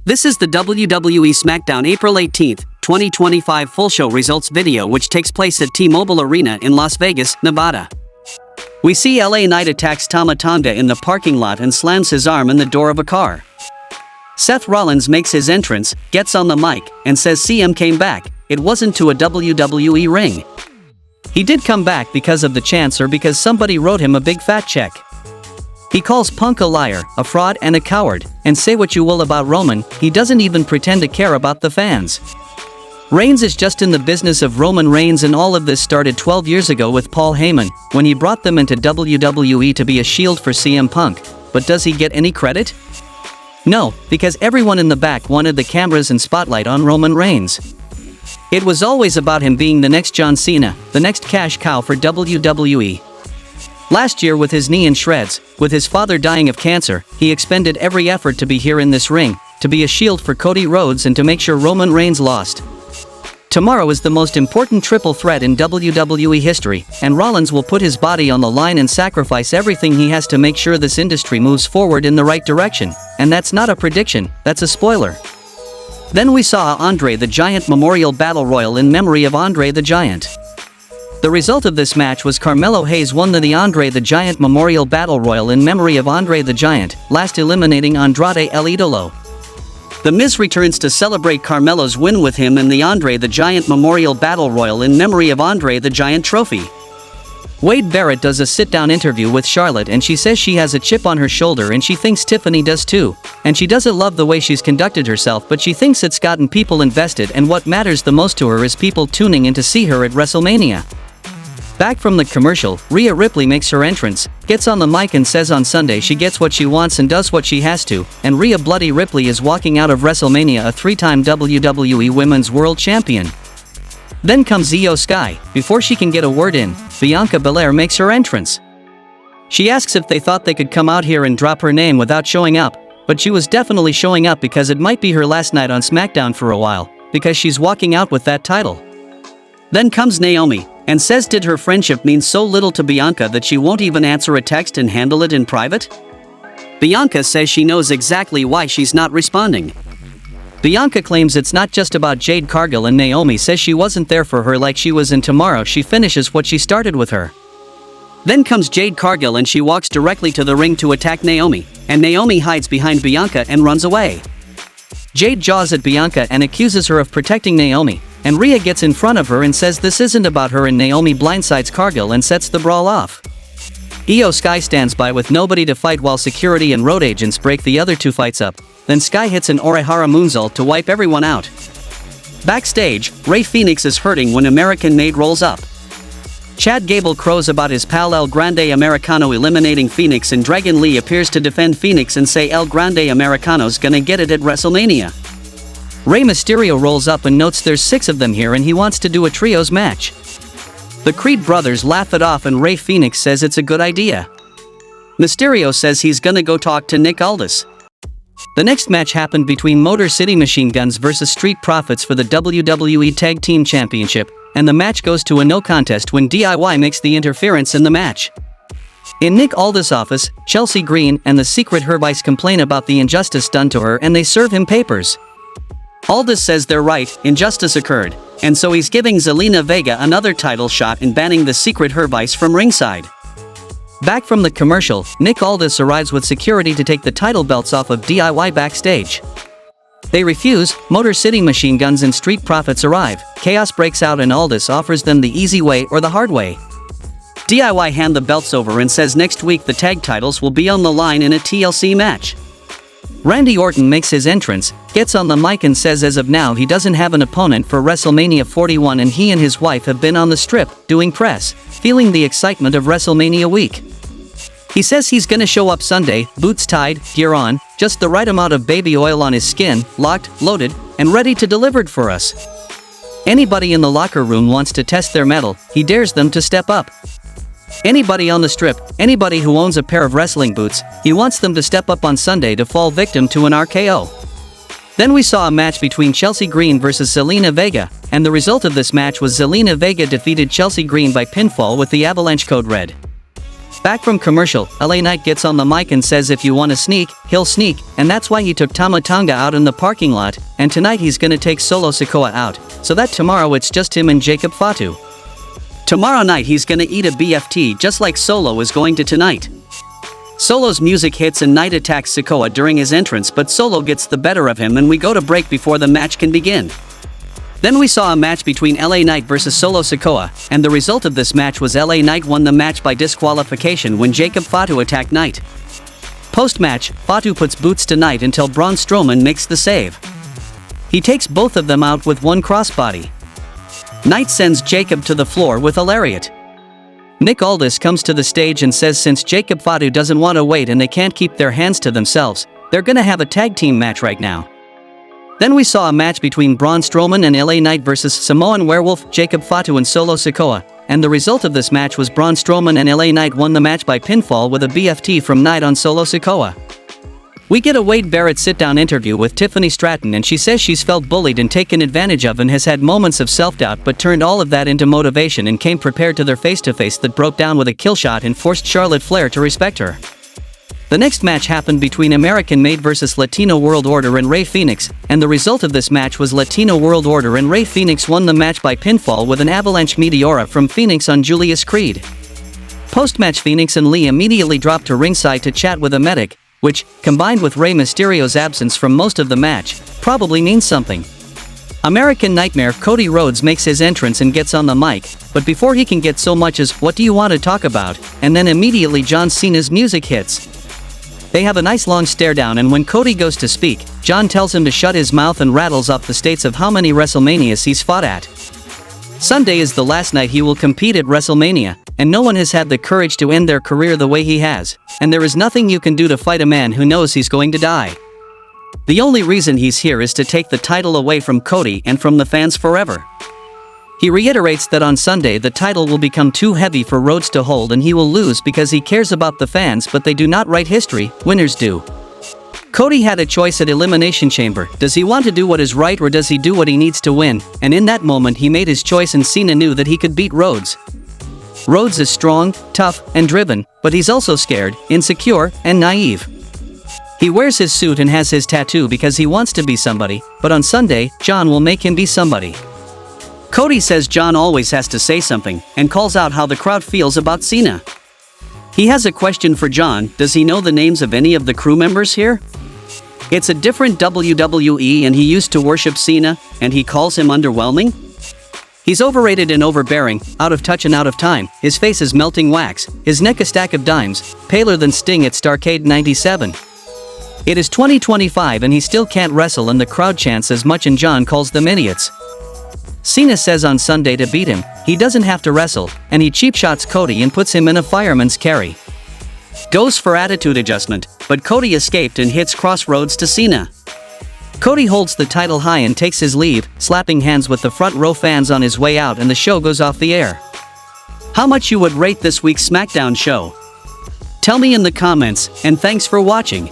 This is the WWE Smackdown April 18, 2025 full show results video, which takes place at T-Mobile Arena in Las Vegas, Nevada. We see LA Knight attacks Tama Tonga in the parking lot and slams his arm in the door of a car. Seth Rollins makes his entrance, gets on the mic, and says CM came back. It wasn't to a WWE ring. He did come back because of the chance or because somebody wrote him a big fat check. He calls Punk a liar, a fraud and a coward, and say what you will about Roman, he doesn't even pretend to care about the fans. Reigns is just in the business of Roman Reigns, and all of this started 12 years ago with Paul Heyman, when he brought them into WWE to be a shield for CM Punk. But does he get any credit? No, because everyone in the back wanted the cameras and spotlight on Roman Reigns. It was always about him being the next John Cena, the next cash cow for WWE. Last year, with his knee in shreds, with his father dying of cancer, he expended every effort to be here in this ring, to be a shield for Cody Rhodes and to make sure Roman Reigns lost. Tomorrow is the most important triple threat in WWE history, and Rollins will put his body on the line and sacrifice everything he has to make sure this industry moves forward in the right direction. And that's not a prediction, that's a spoiler. Then we saw Andre the Giant Memorial Battle Royal in memory of Andre the Giant. The result of this match was Carmelo Hayes won the Andre the Giant Memorial Battle Royal in memory of Andre the Giant, last eliminating Andrade El Idolo. The Miz returns to celebrate Carmelo's win with him in the Andre the Giant Memorial Battle Royal in memory of Andre the Giant trophy. Wade Barrett does a sit-down interview with Charlotte, and she says she has a chip on her shoulder and she thinks Tiffany does too. And she doesn't love the way she's conducted herself, but she thinks it's gotten people invested, and what matters the most to her is people tuning in to see her at WrestleMania. Back from the commercial, Rhea Ripley makes her entrance, gets on the mic and says on Sunday she gets what she wants and does what she has to, and Rhea Bloody Ripley is walking out of WrestleMania a three-time WWE Women's World Champion. Then comes Io Sky. Before she can get a word in, Bianca Belair makes her entrance. She asks if they thought they could come out here and drop her name without showing up, but she was definitely showing up because it might be her last night on SmackDown for a while, because she's walking out with that title. Then comes Naomi, and says did her friendship mean so little to Bianca that she won't even answer a text and handle it in private? Bianca says she knows exactly why she's not responding. Bianca claims it's not just about Jade Cargill, and Naomi says she wasn't there for her like she was, and tomorrow she finishes what she started with her. Then comes Jade Cargill and she walks directly to the ring to attack Naomi, and Naomi hides behind Bianca and runs away. Jade jaws at Bianca and accuses her of protecting Naomi, and Rhea gets in front of her and says this isn't about her, and Naomi blindsides Cargill and sets the brawl off. Io Sky stands by with nobody to fight while security and road agents break the other two fights up, then Sky hits an Orihara moonsault to wipe everyone out. Backstage, Rey Fenix is hurting when American Made rolls up. Chad Gable crows about his pal El Grande Americano eliminating Phoenix, and Dragon Lee appears to defend Phoenix and say El Grande Americano's gonna get it at WrestleMania. Rey Mysterio rolls up and notes there's 6 of them here and he wants to do a trios match. The Creed brothers laugh it off and Rey Fenix says it's a good idea. Mysterio says he's gonna go talk to Nick Aldis. The next match happened between Motor City Machine Guns vs Street Profits for the WWE Tag Team Championship, and the match goes to a no contest when DIY makes the interference in the match. In Nick Aldis' office, Chelsea Green and the Secret Herbice complain about the injustice done to her and they serve him papers. Aldis says they're right, injustice occurred, and so he's giving Zelina Vega another title shot and banning the Secret Herbice from ringside. Back from the commercial, Nick Aldis arrives with security to take the title belts off of DIY backstage. They refuse, Motor City Machine Guns and Street Profits arrive, chaos breaks out and Aldis offers them the easy way or the hard way. DIY hand the belts over and says next week the tag titles will be on the line in a TLC match. Randy Orton makes his entrance, gets on the mic and says as of now he doesn't have an opponent for WrestleMania 41 and he and his wife have been on the strip, doing press, feeling the excitement of WrestleMania week. He says he's gonna show up Sunday, boots tied, gear on, just the right amount of baby oil on his skin, locked, loaded, and ready to deliver it for us. Anybody in the locker room wants to test their mettle, he dares them to step up. Anybody on the strip, anybody who owns a pair of wrestling boots, he wants them to step up on Sunday to fall victim to an RKO. Then we saw a match between Chelsea Green vs Zelina Vega, and the result of this match was Zelina Vega defeated Chelsea Green by pinfall with the Avalanche Code Red. Back from commercial, LA Knight gets on the mic and says if you wanna sneak, he'll sneak, and that's why he took Tama Tonga out in the parking lot, and tonight he's gonna take Solo Sikoa out, so that tomorrow it's just him and Jacob Fatu. Tomorrow night he's gonna eat a BFT just like Solo is going to tonight. Solo's music hits and Knight attacks Sikoa during his entrance, but Solo gets the better of him and we go to break before the match can begin. Then we saw a match between LA Knight versus Solo Sikoa, and the result of this match was LA Knight won the match by disqualification when Jacob Fatu attacked Knight. Post-match, Fatu puts boots to Knight until Braun Strowman makes the save. He takes both of them out with one crossbody. Knight sends Jacob to the floor with a lariat. Nick Aldis comes to the stage and says since Jacob Fatu doesn't want to wait and they can't keep their hands to themselves, they're gonna have a tag team match right now. Then we saw a match between Braun Strowman and LA Knight versus Samoan Werewolf, Jacob Fatu and Solo Sikoa, and the result of this match was Braun Strowman and LA Knight won the match by pinfall with a BFT from Knight on Solo Sikoa. We get a Wade Barrett sit-down interview with Tiffany Stratton and she says she's felt bullied and taken advantage of and has had moments of self-doubt but turned all of that into motivation and came prepared to their face-to-face that broke down with a kill shot and forced Charlotte Flair to respect her. The next match happened between American-made versus Latino World Order and Rey Fenix, and the result of this match was Latino World Order and Rey Fenix won the match by pinfall with an avalanche meteora from Fenix on Julius Creed. Post-match Fenix and Lee immediately dropped to ringside to chat with a medic, which, combined with Rey Mysterio's absence from most of the match, probably means something. American Nightmare Cody Rhodes makes his entrance and gets on the mic, but before he can get so much as "what do you want to talk about," and then immediately John Cena's music hits. They have a nice long stare down and when Cody goes to speak, John tells him to shut his mouth and rattles off the states of how many WrestleManias he's fought at. Sunday is the last night he will compete at WrestleMania, and no one has had the courage to end their career the way he has, and there is nothing you can do to fight a man who knows he's going to die. The only reason he's here is to take the title away from Cody and from the fans forever. He reiterates that on Sunday the title will become too heavy for Rhodes to hold and he will lose because he cares about the fans, but they do not write history, winners do. Cody had a choice at Elimination Chamber. Does he want to do what is right or does he do what he needs to win? And in that moment he made his choice and Cena knew that he could beat Rhodes. Rhodes is strong, tough, and driven, but he's also scared, insecure, and naive. He wears his suit and has his tattoo because he wants to be somebody, but on Sunday, John will make him be somebody. Cody says John always has to say something, and calls out how the crowd feels about Cena. He has a question for John. Does he know the names of any of the crew members here? It's a different WWE and he used to worship Cena, and he calls him underwhelming? He's overrated and overbearing, out of touch and out of time, his face is melting wax, his neck a stack of dimes, paler than Sting at Starrcade 97. It is 2025 and he still can't wrestle and the crowd chants as much and John calls them idiots. Cena says on Sunday to beat him, he doesn't have to wrestle, and he cheap shots Cody and puts him in a fireman's carry. Goes for attitude adjustment, but Cody escaped and hits Crossroads to Cena. Cody holds the title high and takes his leave, slapping hands with the front row fans on his way out and the show goes off the air. How much you would rate this week's SmackDown show? Tell me in the comments, and thanks for watching.